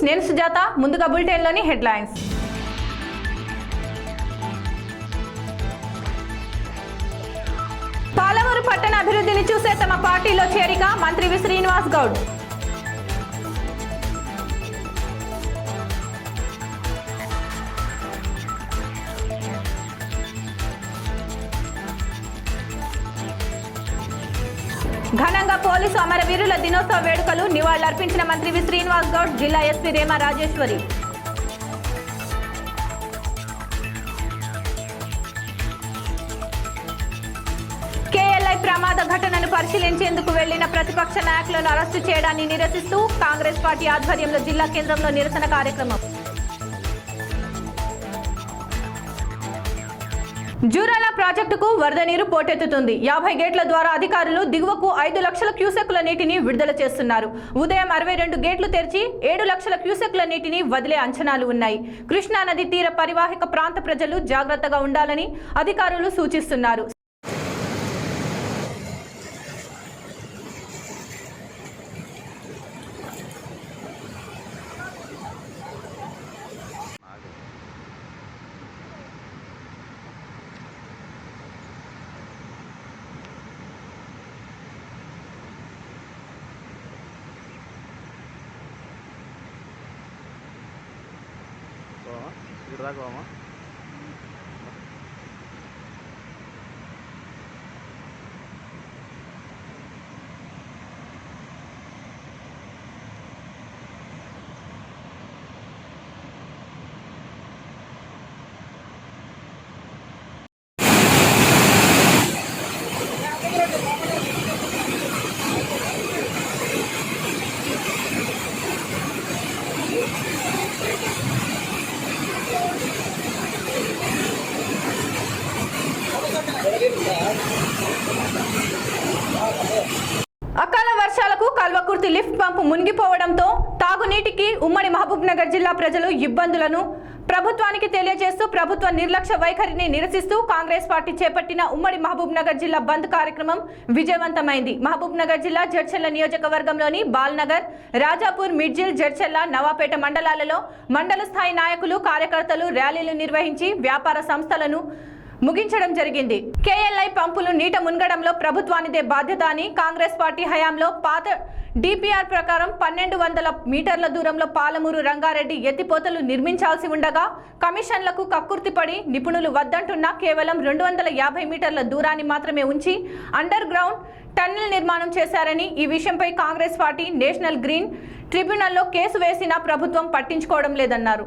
నేను సుజాత. ముందుగా బులెటిన్లోని హెడ్లైన్స్. పాలమూరు పట్టణ అభివృద్ధిని చూసే తమ పార్టీలో చేరిక మంత్రి వి శ్రీనివాస్ గౌడ్. ఘనంగా పోలీసు అమరవీరుల దినోత్సవ వేడుకలు నివాళులర్పించిన మంత్రి వి శ్రీనివాస్ గౌడ్, జిల్లా ఎస్పీ రేమా రాజేశ్వరి. కేఎల్ఐ ప్రమాద ఘటనను పరిశీలించేందుకు వెళ్లిన ప్రతిపక్ష నాయకులను అరెస్టు చేయడాన్ని నిరసిస్తూ కాంగ్రెస్ పార్టీ ఆధ్వర్యంలో జిల్లా కేంద్రంలో నిరసన కార్యక్రమం. జూరాల ప్రాజెక్టుకు వరద నీరు పోటెత్తుతుంది. 50 గేట్ల ద్వారా అధికారులు దిగువకు 5 లక్షల క్యూసెక్కుల నీటిని విడుదల చేస్తున్నారు. ఉదయం 62 గేట్లు తెరిచి 7 లక్షల క్యూసెక్కుల నీటిని వదిలే అంచనాలు ఉన్నాయి. కృష్ణా నది తీర పరివాహక ప్రాంత ప్రజలు జాగ్రత్తగా ఉండాలని అధికారులు సూచిస్తున్నారు. అకాల వర్షాలకు కల్వకుర్తి లిఫ్ట్ పంపు మునిగిపోవడంతో తాగునీటికి ఉమ్మడి మహబూబ్ నగర్ జిల్లా ప్రజలు ఇబ్బందులను ప్రభుత్వానికి తెలియజేస్తూ ప్రభుత్వ నిర్లక్ష్య వైఖరిని నిరసిస్తూ కాంగ్రెస్ పార్టీ చేపట్టిన ఉమ్మడి మహబూబ్ నగర్ జిల్లా బంద్ కార్యక్రమం విజయవంతమైంది. మహబూబ్ నగర్ జిల్లా జడ్చర్ల నియోజకవర్గంలోని బాల్నగర్, రాజాపూర్, మిడ్జిల్, జడ్చర్ల, నవాపేట మండలాలలో మండల స్థాయి నాయకులు, కార్యకర్తలు ర్యాలీలు నిర్వహించి వ్యాపార సంస్థలను ముగించడం జరిగింది. కేఎల్ఐ పంపులు నీట మునగడంలో ప్రభుత్వానిదే బాధ్యత అని కాంగ్రెస్ పార్టీ హయాంలో పాత డిపిఆర్ ప్రకారం 1200 మీటర్ల దూరంలో పాలమూరు రంగారెడ్డి ఎత్తిపోతలు నిర్మించాల్సి ఉండగా కమిషన్లకు కక్కుర్తిపడి నిపుణులు వద్దంటున్నా కేవలం 250 మీటర్ల దూరాన్ని మాత్రమే ఉంచి అండర్ గ్రౌండ్ టన్నెల్ నిర్మాణం చేశారని, ఈ విషయంపై కాంగ్రెస్ పార్టీ నేషనల్ గ్రీన్ ట్రిబ్యునల్లో కేసు వేసినా ప్రభుత్వం పట్టించుకోవడం లేదన్నారు.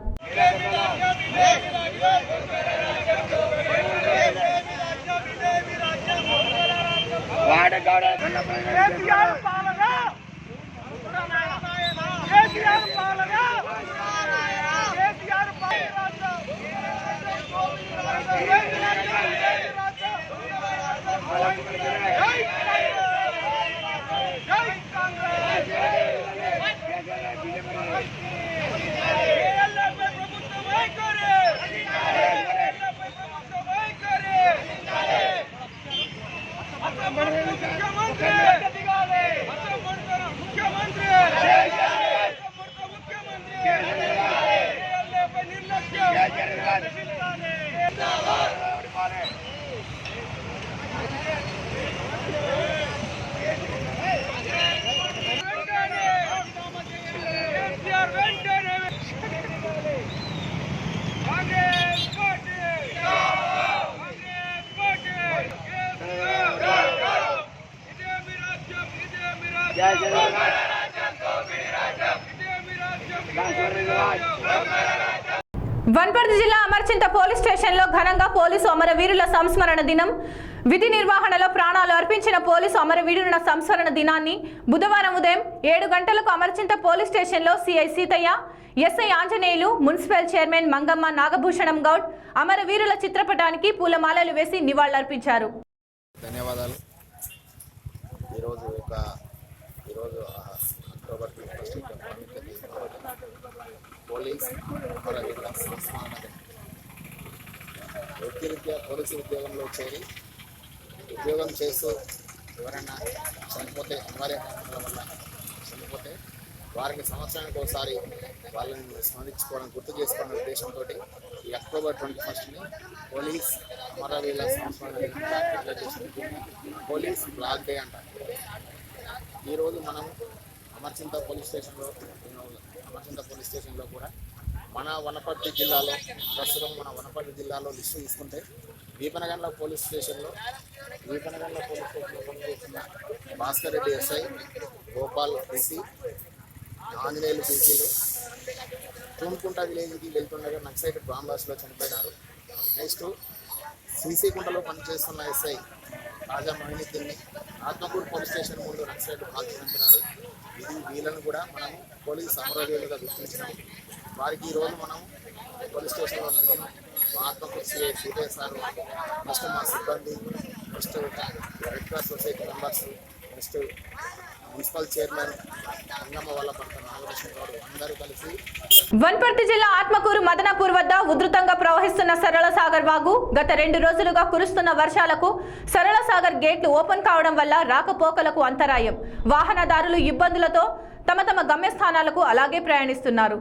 వనపర్తి జిల్లా అమర్చింత పోలీస్ స్టేషన్లో ఘనంగా పోలీసు అమరవీరుల సంస్మరణ దినం. విధి నిర్వహణలో ప్రాణాలు అర్పించిన పోలీసు అమరవీరుల సంస్మరణ దినాన్ని బుధవారం ఉదయం 7 గంటలకు అమర్చింత పోలీస్ స్టేషన్లో CI Seethaiah, SI Anjaneyulu, municipal chairman Mangamma Nagabhushanam Goud అమరవీరుల చిత్రపటానికి పూలమాలలు వేసి నివాళులర్పించారు. ధన్యవాదాలు. ఈరోజు అక్టోబర్ 21 పోలీస్ అమరవీరుల సంస్మరణ దినం. వృత్తిరీత్యా పోలీసు ఉద్యోగంలో చేరి ఉద్యోగం చేస్తూ ఎవరైనా చనిపోతే, అనివార్య కారణాల వల్ల చనిపోతే వారికి సంవత్సరానికి ఒకసారి వాళ్ళని స్మరించుకోవడం, గుర్తు చేసుకోవడం ఉద్దేశంతో ఈ అక్టోబర్ 21ని పోలీస్ అమరవీరుల సంస్మరణ దినంగా డిక్లేర్ చేసింది. పోలీస్ బ్లాక్ డే అంటారు. ఈరోజు మనం అమర్చింత పోలీస్ స్టేషన్లో కూడా మన వనపర్తి జిల్లాలో ప్రస్తుతం లిస్టు తీసుకుంటే వీపనగండ్ల పోలీస్ స్టేషన్లో పనిచేస్తున్న భాస్కర్ రెడ్డి ఎస్ఐ, గోపాల్ పీసీ, ఆంజనేయులు పీసీలు తూముకుంట విలేజ్కి వెళ్తుండగా నక్సైట్ బాంబాస్లో చనిపోయినారు. నెక్స్ట్ సీసీకుంటలో పనిచేస్తున్న ఎస్ఐ రాజా మహిళిద్దిని ఆత్మకూరు పోలీస్ స్టేషన్ ముందు నక్సైట్ కాల్చి చంపినారు. వీళ్ళను కూడా మనం పోలీస్ అమరవీరులుగా గుర్తించినాం. వారికి ఈరోజు మనం పోలీస్ స్టేషన్లో నేను మా ఆత్మకూరు సిఐ సార్, నెక్స్ట్ మా సిబ్బంది, next red cross society members, next municipal chairman Angamma వాళ్ళ భర్త నాగలక్ష్మి గారు అందరూ కలిసి వనపర్తి జిల్లా ఆత్మకూరు మదనపూర్ వద్ద ఉధృతంగా ప్రవహిస్తున్న సరళ సాగర్ వాగు గత 2 రోజులుగా కురుస్తున్న వర్షాలకు సరళ సాగర్ గేట్లు ఓపెన్ కావడం వల్ల రాకపోకలకు అంతరాయం. వాహనదారులు ఇబ్బందులతో తమ గమ్యస్థానాలకు అలాగే ప్రయాణిస్తున్నారు.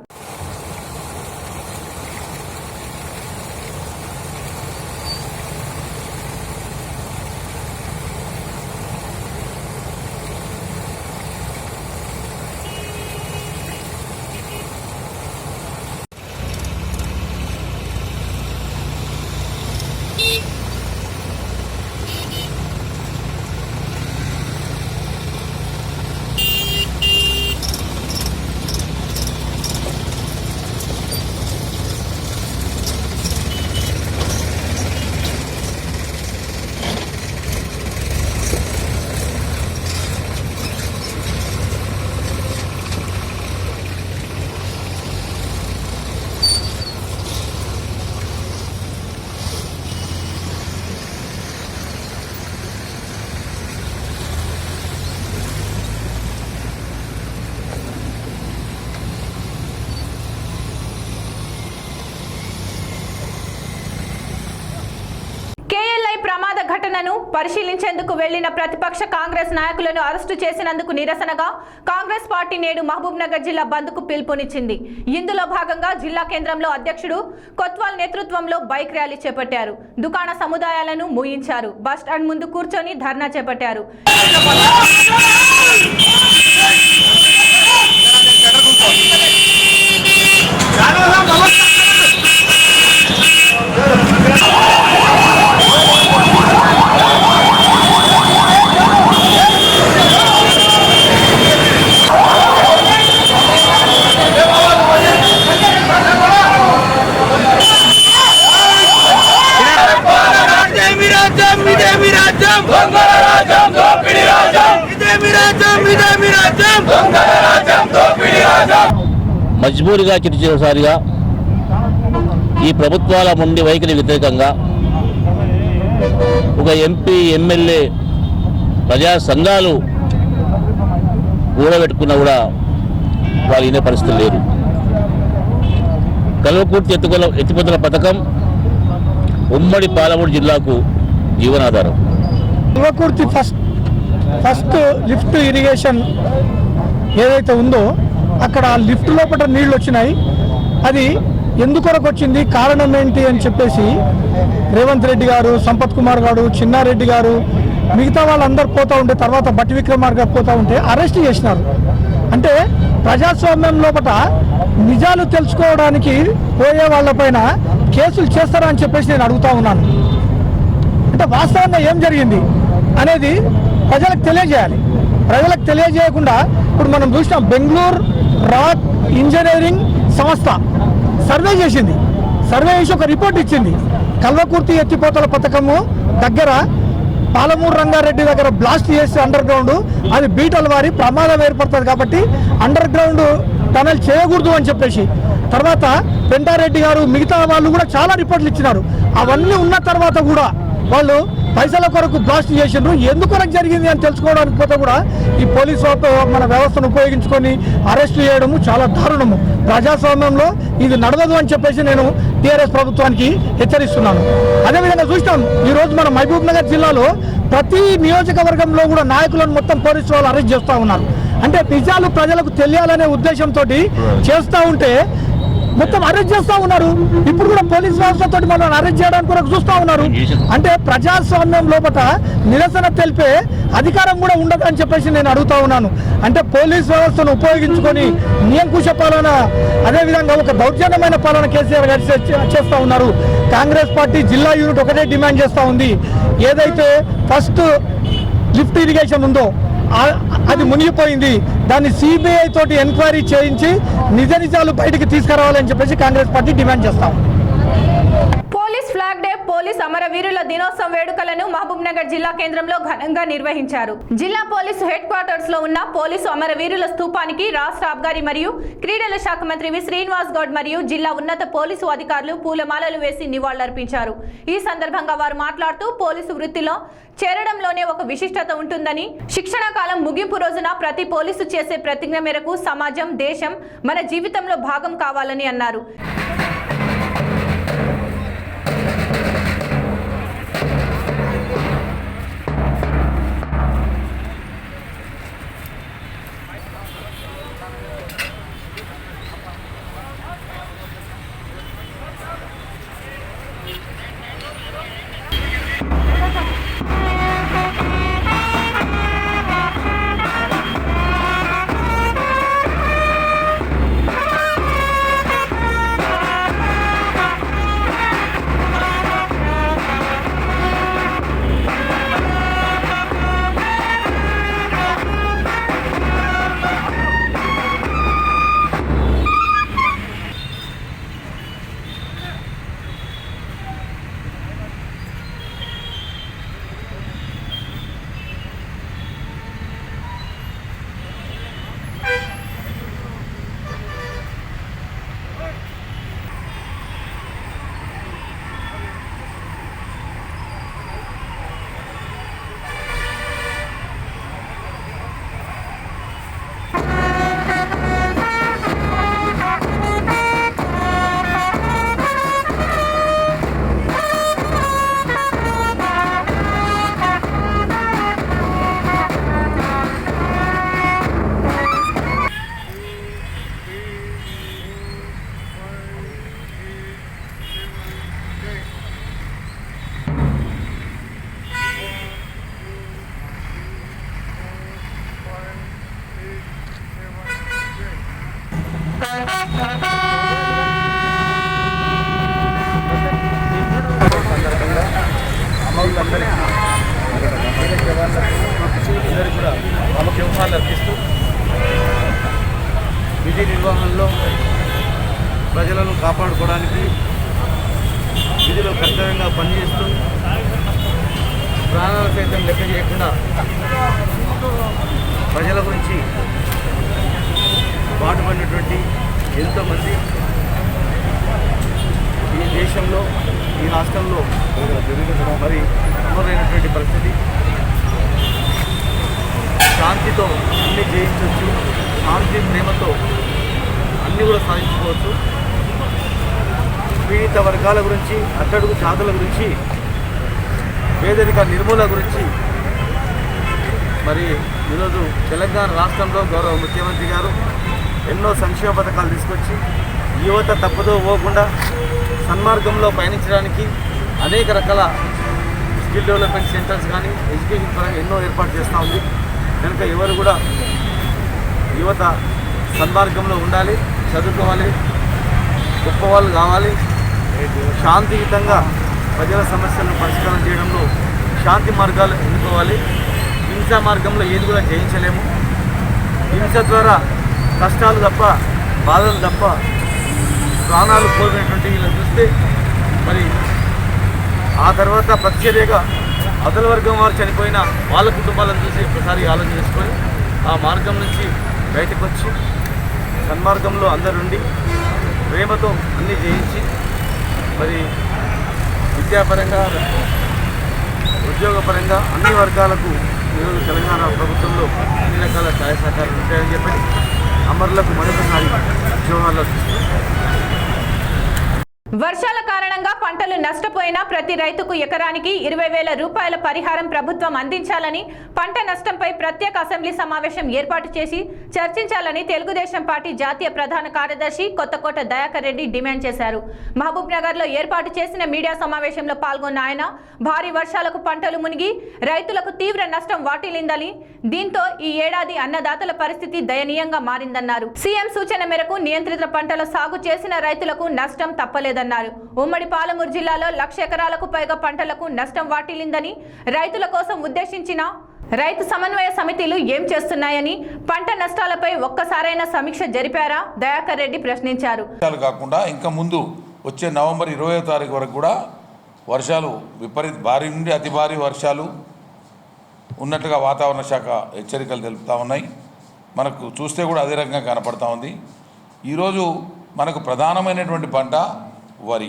ప్రమాద ఘటనను పరిశీలించేందుకు వెళ్లిన ప్రతిపక్ష కాంగ్రెస్ నాయకులను అరెస్టు చేసినందుకు నిరసనగా కాంగ్రెస్ పార్టీ నేడు మహబూబ్ నగర్ జిల్లా బంద్కు పిలుపునిచ్చింది. ఇందులో భాగంగా జిల్లా కేంద్రంలో అధ్యక్షుడు కొత్వాల్ నేతృత్వంలో బైక్ ర్యాలీ చేపట్టారు. దుకాణ సముదాయాలను మూయించారు. బస్టాండ్ ముందు కూర్చొని ధర్నా చేపట్టారు. మజ్బూరిగా చిరుసారిగా ఈ ప్రభుత్వాల ముండి వైఖరి వ్యతిరేకంగా ఒక ఎంపీ, ఎమ్మెల్యే, ప్రజా సంఘాలు కూడబెట్టుకున్నా కూడా వాళ్ళు వినే పరిస్థితి లేదు. కల్వకుర్తి ఎత్తిపోతల పథకం ఉమ్మడి పాలమూరు జిల్లాకు జీవనాధారం. కల్వకుర్తి ఫస్ట్ లిఫ్ట్ ఇరిగేషన్ ఏదైతే ఉందో అక్కడ లిఫ్ట్ లోపల నీళ్లు వచ్చినాయి. అది ఎందుకొరకు వచ్చింది, కారణం ఏంటి అని చెప్పేసి రేవంత్ రెడ్డి గారు, సంపత్ కుమార్ గారు, చిన్నారెడ్డి గారు, మిగతా వాళ్ళందరూ పోతూ ఉంటే తర్వాత బట్టి విక్రమార్క గారు పోతూ ఉంటే అరెస్ట్ చేసినారు. అంటే ప్రజాస్వామ్యం లోపల నిజాలు తెలుసుకోవడానికి పోయే వాళ్ళపైన కేసులు చేస్తారా అని చెప్పేసి నేను అడుగుతా ఉన్నాను. అంటే వాస్తవంగా ఏం జరిగింది అనేది ప్రజలకు తెలియజేయాలి. ప్రజలకు తెలియజేయకుండా ఇప్పుడు మనం చూసినాం, బెంగళూరు రాక్ ఇంజనీరింగ్ సంస్థ సర్వే చేసింది. సర్వే చేసి ఒక రిపోర్ట్ ఇచ్చింది. కల్వకుర్తి ఎత్తిపోతల పథకము దగ్గర పాలమూరు రంగారెడ్డి దగ్గర బ్లాస్ట్ చేసి అండర్ గ్రౌండ్ అది బీటల వారి ప్రమాదం ఏర్పడుతుంది కాబట్టి అండర్ గ్రౌండ్ టనల్ చేయకూడదు అని చెప్పేసి, తర్వాత పెంటారెడ్డి గారు మిగతా వాళ్ళు కూడా చాలా రిపోర్ట్లు ఇచ్చినారు. అవన్నీ ఉన్న తర్వాత కూడా వాళ్ళు పైసల కొరకు బ్లాస్ట్ చేసిండ్రు. ఎందుకొరకు జరిగింది అని తెలుసుకోవడానికి పోతే కూడా ఈ పోలీసు మన వ్యవస్థను ఉపయోగించుకొని అరెస్టు చేయడము చాలా దారుణము. ప్రజాస్వామ్యంలో ఇది నడవదు అని చెప్పేసి నేను టీఆర్ఎస్ ప్రభుత్వానికి హెచ్చరిస్తున్నాను. అదేవిధంగా చూస్తాం, ఈరోజు మన మహబూబ్ నగర్ జిల్లాలో ప్రతి నియోజకవర్గంలో కూడా నాయకులను మొత్తం పోలీసు వాళ్ళు అరెస్ట్ చేస్తూ ఉన్నారు. అంటే నిజాలు ప్రజలకు తెలియాలనే ఉద్దేశంతో చేస్తూ ఉంటే మొత్తం అరెస్ట్ చేస్తూ ఉన్నారు. ఇప్పుడు కూడా పోలీస్ వ్యవస్థతో మనం అరెస్ట్ చేయడానికి కూడా చూస్తూ ఉన్నారు. అంటే ప్రజాస్వామ్యం లోపల నిరసన తెలిపే అధికారం కూడా ఉండదు అని చెప్పేసి నేను అడుగుతా ఉన్నాను. అంటే పోలీస్ వ్యవస్థను ఉపయోగించుకొని నియంకుశ పాలన, అదేవిధంగా ఒక దౌర్జన్యమైన పాలన కేసీఆర్ గారు చేస్తూ ఉన్నారు. కాంగ్రెస్ పార్టీ జిల్లా యూనిట్ ఒకటే డిమాండ్ చేస్తూ ఉంది, ఏదైతే ఫస్ట్ లిఫ్ట్ ఇరిగేషన్ ఉందో అది మునిగిపోయింది, దాన్ని సిబిఐ తోటి ఎంక్వైరీ చేయించి నిజ నిజాలు బయటికి తీసుకురావాలని చెప్పేసి కాంగ్రెస్ పార్టీ డిమాండ్ చేస్తాం. పోలీస్ ఫ్లాగ్ డే, పోలీస్ అమరవీరుల దినోత్సవం వేడుకలను మహబూబ్ నగర్ జిల్లా కేంద్రంలో ఘనంగా నిర్వహించారు. జిల్లా పోలీసు హెడ్ క్వార్టర్స్ లో ఉన్న పోలీసు అమరవీరుల స్తూపానికి రాష్ట్ర అబ్కారీ మరియు క్రీడల శాఖ మంత్రి వి శ్రీనివాస్ గౌడ్ మరియు జిల్లా ఉన్నత పోలీసు అధికారులు పూలమాలలు వేసి నివాళులర్పించారు. ఈ సందర్భంగా వారు మాట్లాడుతూ పోలీసు వృత్తిలో చేరడంలోనే ఒక విశిష్టత ఉంటుందని, శిక్షణ కాలం ముగింపు రోజున ప్రతి పోలీసు చేసే ప్రతిజ్ఞ మేరకు సమాజం, దేశం మన జీవితంలో భాగం కావాలని అన్నారు. విధి నిర్వహణలో ప్రజలను కాపాడుకోవడానికి విధిలో కర్తవ్యంగా పనిచేస్తూ ప్రాణాల సైతం లెక్క చేయకుండా ప్రజల గురించి పాటుపడినటువంటి ఎంతోమంది ఈ దేశంలో, ఈ రాష్ట్రంలో మరి అమరైనటువంటి పరిస్థితి. శాంతితో అన్ని జయించవచ్చు, శాంతి ప్రేమతో అన్నీ కూడా సాధించుకోవచ్చు. పీడిత వర్గాల గురించి, అట్టడుగు జాతుల గురించి, పేదరిక నిర్మూలన గురించి మరి ఈరోజు తెలంగాణ రాష్ట్రంలో గౌరవ ముఖ్యమంత్రి గారు ఎన్నో సంక్షేమ పథకాలు తీసుకొచ్చి యువత తప్పుదో పోకుండా సన్మార్గంలో పయనించడానికి అనేక రకాల స్కిల్ డెవలప్మెంట్ సెంటర్స్ కానీ ఎడ్యుకేషన్ పరంగా ఎన్నో ఏర్పాటు చేస్తూ ఉంది. కనుక ఎవరు కూడా యువత సన్మార్గంలో ఉండాలి, చదువుకోవాలి, గొప్పవాళ్ళు కావాలి, శాంతియుతంగా ప్రజల సమస్యలను పరిష్కారం చేయడంలో శాంతి మార్గాలు ఎన్నుకోవాలి. హింసా మార్గంలో ఏది కూడా జయించలేము. హింస ద్వారా కష్టాలు తప్ప, బాధలు తప్ప ప్రాణాలు కోల్పోయినటువంటి వీళ్ళని చూస్తే మరి ఆ తర్వాత ప్రతిచర్యగా అసలు వర్గం వారు చనిపోయిన వాళ్ళ కుటుంబాలను చూసి ఒకసారి ఆలోచన చేసుకొని ఆ మార్గం నుంచి బయటకు వచ్చి సన్మార్గంలో అందరుండి ప్రేమతో అన్నీ జయించి మరి విద్యాపరంగా, ఉద్యోగపరంగా అన్ని వర్గాలకు ఈరోజు తెలంగాణ ప్రభుత్వంలో అన్ని రకాల సహాయ సహకారాలు ఉంటాయని చెప్పి అమరులకు మరొకసారి జోహార్లు. వర్షాల కారణంగా పంటలు నష్టపోయిన ప్రతి రైతుకు ఎకరానికి 20,000 రూపాయల పరిహారం ప్రభుత్వం అందించాలని, పంట నష్టంపై ప్రత్యేక అసెంబ్లీ సమావేశం ఏర్పాటు చేసి చర్చించాలని తెలుగుదేశం పార్టీ జాతీయ ప్రధాన కార్యదర్శి కొత్తకోట దయాకర్ రెడ్డి డిమాండ్ చేశారు. మహబూబ్ నగర్ లో ఏర్పాటు చేసిన మీడియా సమావేశంలో పాల్గొన్న ఆయన భారీ వర్షాలకు పంటలు మునిగి రైతులకు తీవ్ర నష్టం వాటిల్లిందని, దీంతో ఈ ఏడాది అన్నదాతల పరిస్థితి దయనీయంగా మారిందన్నారు. సీఎం సూచన మేరకు నియంత్రిత పంటల సాగు చేసిన రైతులకు నష్టం తప్పలేదన్నారు. ఉమ్మడి పాలమూరు జిల్లాలో 1,00,000 ఎకరాలకు పైగా పంటలకు నష్టం వాటిల్లిందని, రైతుల కోసం ఉద్దేశించిన రైతు సమన్వయ సమితిలు ఏం చేస్తున్నాయని, పంట నష్టాలపై ఒక్కసారైనా సమీక్ష జరిపారా దయాకర్ రెడ్డి ప్రశ్నించారు. కాకుండా ఇంకా ముందు వచ్చే నవంబర్ 20వ తారీఖు వరకు కూడా వర్షాలు భారీ నుండి అతి భారీ వర్షాలు ఉన్నట్టుగా వాతావరణ శాఖ హెచ్చరికలు తెలుపుతూ ఉన్నాయి. మనకు చూస్తే కూడా అదే రకంగా కనపడతా ఉంది. ఈరోజు మనకు ప్రధానమైనటువంటి పంట వరి.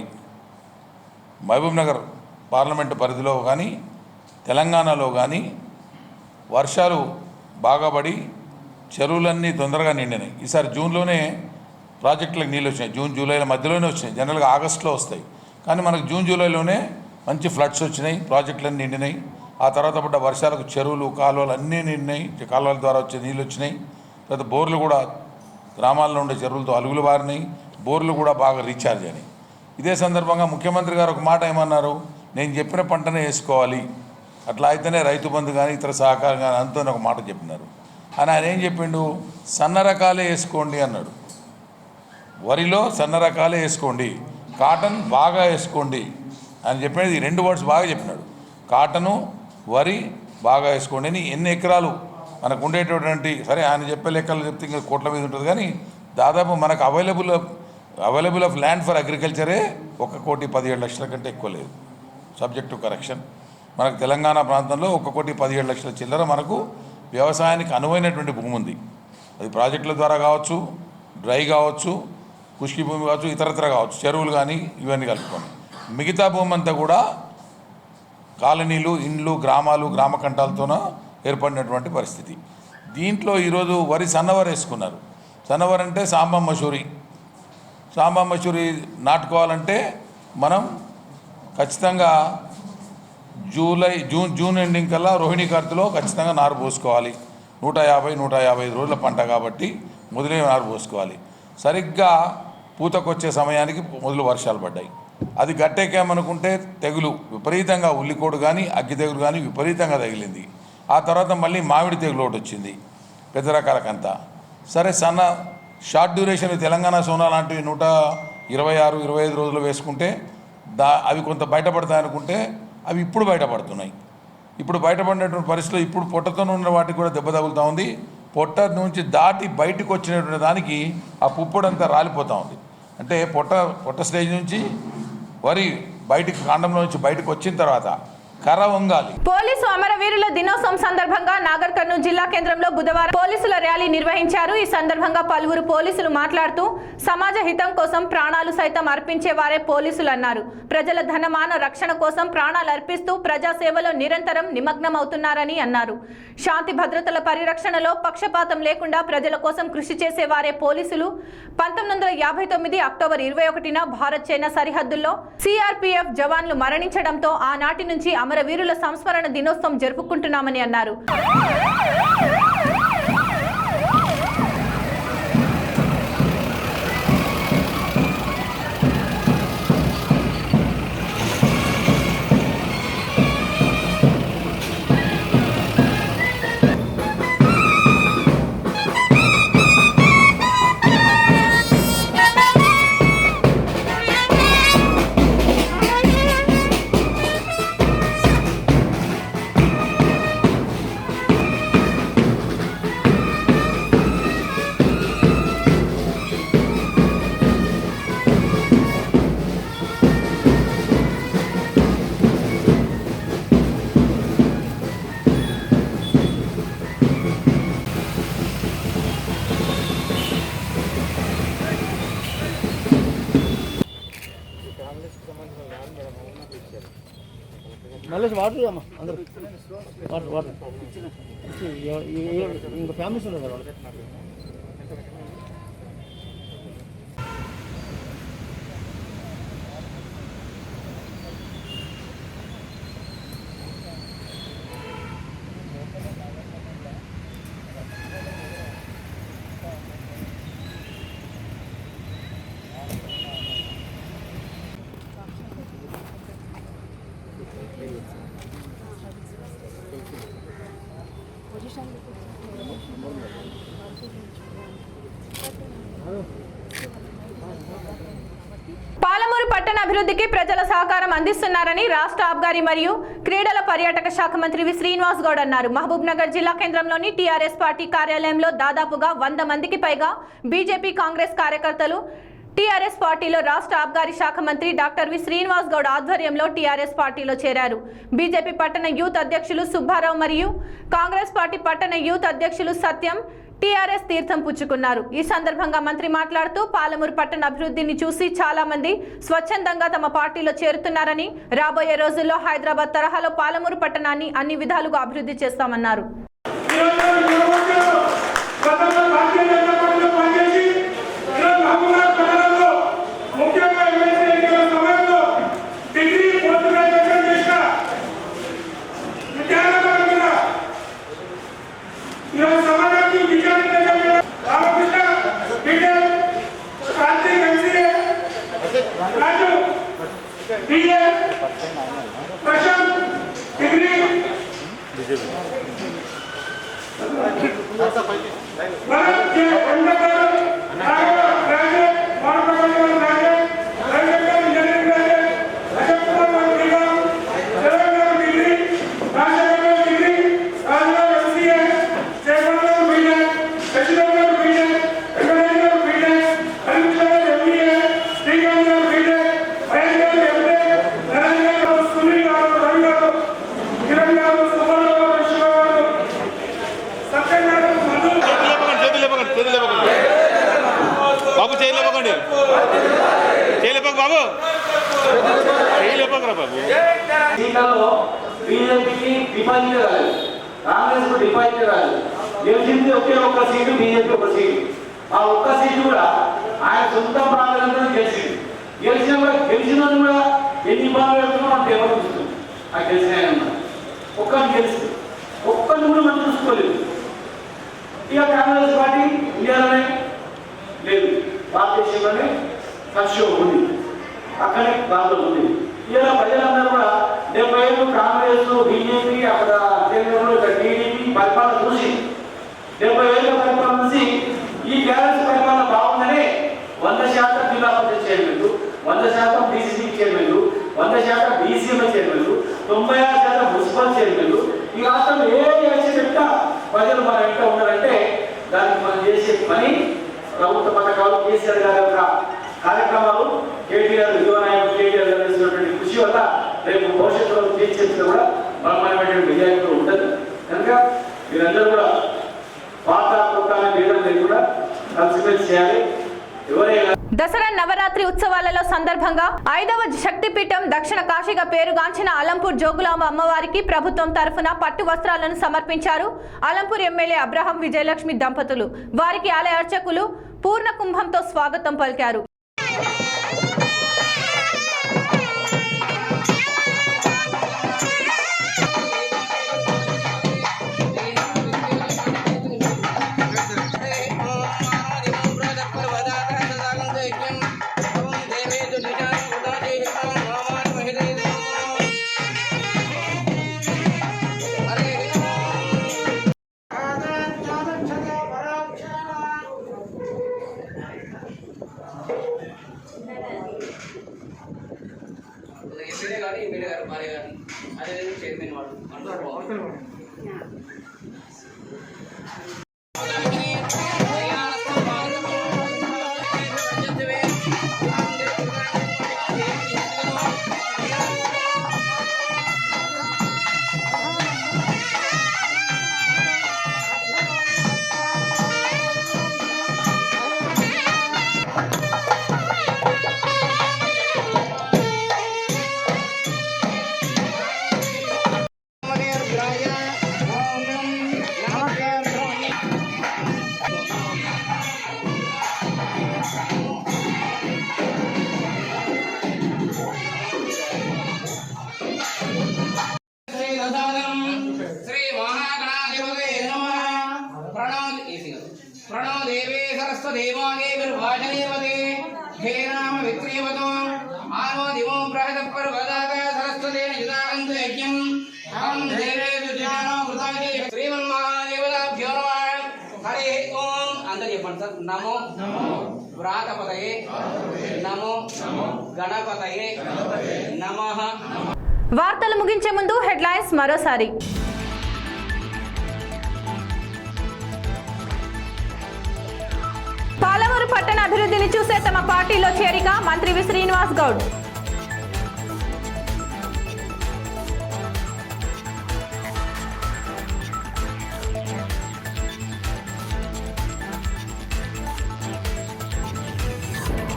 మహబూబ్ నగర్ పార్లమెంటు పరిధిలో కానీ తెలంగాణలో కానీ వర్షాలు బాగా పడి చెరువులన్నీ తొందరగా నిండినాయి. ఈసారి జూన్లోనే ప్రాజెక్టులకు నీళ్ళు వచ్చినాయి. జూన్ జూలైల మధ్యలోనే వచ్చినాయి. జనరల్గా ఆగస్టులో వస్తాయి, కానీ మనకు జూన్ జూలైలోనే మంచి ఫ్లడ్స్ వచ్చినాయి, ప్రాజెక్టులన్నీ నిండినాయి. ఆ తర్వాత పడ్డ వర్షాలకు చెరువులు కాలువలు అన్నీ నిండినాయి. కాలువల ద్వారా వచ్చే నీళ్ళు వచ్చినాయి. తర్వాత బోర్లు కూడా గ్రామాల్లో ఉండే చెరువులతో అలుగులు బారినాయి. బోర్లు కూడా బాగా రీఛార్జ్ అయినాయి. ఇదే సందర్భంగా ముఖ్యమంత్రి గారు ఒక మాట ఏమన్నారు, నేను చెప్పిన పంటనే వేసుకోవాలి, అట్లా అయితేనే రైతు బంధు కానీ ఇతర సహకారం కానీ అంతా ఒక మాట చెప్పినారు. అని ఆయన ఏం చెప్పిండు, సన్న రకాలే వేసుకోండి అన్నాడు. వరిలో సన్న రకాలే వేసుకోండి, కాటన్ బాగా వేసుకోండి అని చెప్పేది 2 వర్డ్స్ బాగా చెప్పినాడు. కాటను వరి బాగా వేసుకోండి అని. ఎన్ని ఎకరాలు మనకు ఉండేటటువంటి, సరే ఆయన చెప్పే లెక్కలు చెప్తే ఇంకా కోట్ల మీద ఉంటుంది, కానీ దాదాపు మనకు అవైలబుల్ ఆఫ్ ల్యాండ్ ఫర్ అగ్రికల్చరే 1,17,00,000 కంటే ఎక్కువ లేదు. Subject to correction. మనకు తెలంగాణ ప్రాంతంలో 1,17,00,000 చిల్లర మనకు వ్యవసాయానికి అనువైనటువంటి భూమి ఉంది. అది ప్రాజెక్టుల ద్వారా కావచ్చు, డ్రై కావచ్చు, ఖుష్కి భూమి కావచ్చు, ఇతరత్ర కావచ్చు, చెరువులు కానీ ఇవన్నీ కలుపుకొని. మిగతా భూమి అంతా కూడా కాలనీలు, ఇండ్లు, గ్రామాలు, గ్రామ కంటాలతోన ఏర్పడినటువంటి పరిస్థితి. దీంట్లో ఈరోజు వరి సన్నవరి వేసుకున్నారు. సన్నవరి అంటే సాంబా మసూరి నాటుకోవాలంటే మనం ఖచ్చితంగా జూన్ ఎండింగ్ కల్లా రోహిణి కార్తెలో ఖచ్చితంగా నారు పోసుకోవాలి. 150-155 రోజుల పంట కాబట్టి మొదలే నారు పోసుకోవాలి. సరిగ్గా పూతకొచ్చే సమయానికి మొదలు వర్షాలు పడ్డాయి. అది గట్టెక్కామనుకుంటే తెగులు విపరీతంగా, ఉల్లికోడు కానీ అగ్గి తెగులు కానీ విపరీతంగా తగిలింది. ఆ తర్వాత మళ్ళీ మామిడి తెగులు ఒకటి వచ్చింది పెద్ద రకాలకంతా. సరే సన్న షార్ట్ డ్యూరేషన్ తెలంగాణ సోనా లాంటివి 126-125 రోజులు వేసుకుంటే అవి కొంత బయటపడతాయనుకుంటే అవి ఇప్పుడు బయటపడుతున్నాయి. ఇప్పుడు బయటపడినటువంటి పరిస్థితుల్లో ఇప్పుడు పొట్టతో ఉన్న వాటికి కూడా దెబ్బ తగులుతూ ఉంది. పొట్ట నుంచి దాటి బయటకు వచ్చినటువంటి దానికి ఆ పుప్పొడంతా రాలిపోతూ ఉంది. అంటే పొట్ట స్టేజ్ నుంచి వరి బయటికి కాండంలో నుంచి బయటకు వచ్చిన తర్వాత కర్ర వంగాలి. పోలీసు అమరవీరుల దినోత్సవం సందర్భంగా నాగర్ కర్నూలు జిల్లా కేంద్రంలో బుధవారం పోలీసుల ర్యాలీ నిర్వహించారు. ఈ సందర్భంగా పలువురు పోలీసులు మాట్లాడుతూ సమాజ హితం కోసం ప్రాణాలు సైతం అర్పించే వారే పోలీసులు అన్నారు. ప్రజల ధనమాన రక్షణ కోసం ప్రాణాలు అర్పిస్తూ ప్రజాసేవలో నిరంతరం నిమగ్నమవుతున్నారని అన్నారు. శాంతి భద్రతల పరిరక్షణలో పక్షపాతం లేకుండా ప్రజల కోసం కృషి చేసే వారే పోలీసులు. 1959 అక్టోబర్ 21న భారత్ చైనా సరిహద్దుల్లో సిఆర్పిఎఫ్ జవాన్లు మరణించడంతో ఆనాటి నుంచి అమరవీరుల సంస్మరణ దినోత్సవం జరుపుకుంటున్నామని అన్నారు. మళ్ళీ వాటర్ అమ్మా అందరూ వాటర్ ఇంకా ఫ్యామిలీస్ ఉన్నారు కదా. పాలమూరు పట్టణ అభివృద్ధికి ప్రజల సహకారం అందిస్తున్నారని రాష్ట్ర ఆబ్కారీ మరియు క్రీడల పర్యాటక శాఖ మంత్రి వి శ్రీనివాస్ గౌడ్ అన్నారు. మహబూబ్ నగర్ జిల్లా కేంద్రంలోని టీఆర్ఎస్ పార్టీ కార్యాలయంలో దాదాపుగా 100 మందికి పైగా బీజేపీ కాంగ్రెస్ కార్యకర్తలు టీఆర్ఎస్ పార్టీలో రాష్ట్ర ఆబ్కారీ శాఖ మంత్రి డాక్టర్ వి శ్రీనివాస్ గౌడ్ ఆధ్వర్యంలో టీఆర్ఎస్ పార్టీలో చేరారు. బీజేపీ పట్టణ యూత్ అధ్యక్షులు సుబ్బారావు మరియు కాంగ్రెస్ పార్టీ పట్టణ యూత్ అధ్యక్షులు సత్యం టీఆర్ఎస్ తీర్థం పుచ్చుకున్నారు. ఈ సందర్భంగా మంత్రి మాట్లాడుతూ పాలమూరు పట్టణ అభివృద్ధిని చూసి చాలా మంది స్వచ్ఛందంగా తమ పార్టీలో చేరుతున్నారని, రాబోయే రోజుల్లో హైదరాబాద్ తరహాలో పాలమూరు పట్టణాన్ని అన్ని విధాలుగా అభివృద్ధి చేస్తామన్నారు. బీజేపీకి డిపాజిట్ రాలేదు, కాంగ్రెస్ కు డిపాజిట్ రాలేదు. గెలిచింది ఒకే ఒక్క సీటు, బీజేపీ ఒక సీటు. ఆ ఒక్క సీటు కూడా ఆయన సొంత ప్రాంతాలతో గెలిచింది. గెలిచిన కూడా ఎన్ని ఇబ్బందులు పెడుతున్నా మనకు ఎవరు చూస్తుంది. ఆ గెలిచిన ఆయన ఒక్కరిని గెలిచింది, ఒక్కరిని కూడా మనం చూసుకోలేదు. ఇక కాంగ్రెస్ పార్టీ ఇండియాలోనే లేదు, భారతదేశంలోనే సంక్షోభం ఉంది, అక్కడే బాధలు ఉంది. ఇలా ప్రజలందరూ కూడా 70 ఏళ్ళు కాంగ్రెస్ బీజేపీ అక్కడ కేంద్రంలో ఇక్కడ టీడీపీ పరిపాలన చూసి 70 ఏళ్ళ పరిపాలన చూసి ఈ బ్యాలెన్స్ పరిపాలన బాగుందని 100% జిల్లా పరిషత్ చైర్మన్లు, 100% డీసీసీ చైర్మన్లు, 100% డీసీఎంఐ చైర్మన్లు, 96% మున్సిపల్ చైర్మన్లు ఈ రాష్ట్రంలో ఏ ఎలక్షన్ పెట్టా ప్రజలు మన వెంట ఉన్నారంటే దానికి మనం చేసే పని ప్రభుత్వ పథకాలు, కేసీఆర్ గారి యొక్క కార్యక్రమాలు, కేటీఆర్ యువనాయకుడు కేటీఆర్ గారు చేసినటువంటి కృషి వల్ల రేపు భవిష్యత్తులో తీర్చిదిద్దిన కూడా బలమైనటువంటి విజయాలు ఉంటుంది. కనుక మీరందరూ కూడా పాత కొట్టాలని భేదం లేకుండా కలిసిమెలిసి చేయాలి. ఎవరైనా దసరా నవరాత్రి ఉత్సవాలలో సందర్భంగా 5వ శక్తిపీఠం దక్షిణ కాశీగా పేరుగాంచిన అలంపూర్ జోగులాంబ అమ్మవారికి ప్రభుత్వం తరఫున పట్టు వస్త్రాలను సమర్పించారు. అలంపూర్ ఎమ్మెల్యే అబ్రహం విజయలక్ష్మి దంపతులు. వారికి ఆలయ అర్చకులు పూర్ణ కుంభంతో స్వాగతం పలికారు. శ్రీమన్మహాదేవ నమో వ్రాతపతయే నమో గణపతయే నమః. వార్తలు ముగించే ముందు హెడ్లైన్స్ మరోసారి. పాలమూరు పట్టణ అభివృద్ధిని చూసే తమ పార్టీలో చేరిక మంత్రి వి శ్రీనివాస్ గౌడ్.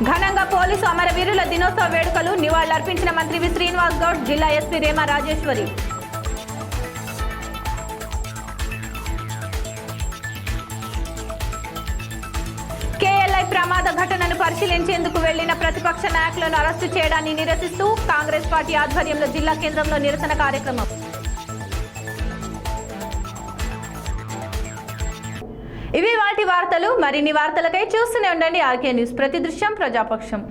ఘనంగా పోలీసు అమరవీరుల దినోత్సవ వేడుకలు నివాళులర్పించిన మంత్రి వి శ్రీనివాస్ గౌడ్, జిల్లా ఎస్పీ రేమా రాజేశ్వరి. కేఎల్ఐ ప్రమాద ఘటనను పరిశీలించేందుకు వెళ్లిన ప్రతిపక్ష నాయకులను అరెస్టు చేయడాన్ని నిరసిస్తూ కాంగ్రెస్ పార్టీ ఆధ్వర్యంలో జిల్లా కేంద్రంలో నిరసన కార్యక్రమం. ఇవి వాటి వార్తలు. మరిన్ని వార్తలకై చూస్తూనే ఉండండి ఆర్కే న్యూస్. ప్రతి దృశ్యం ప్రజాపక్షం.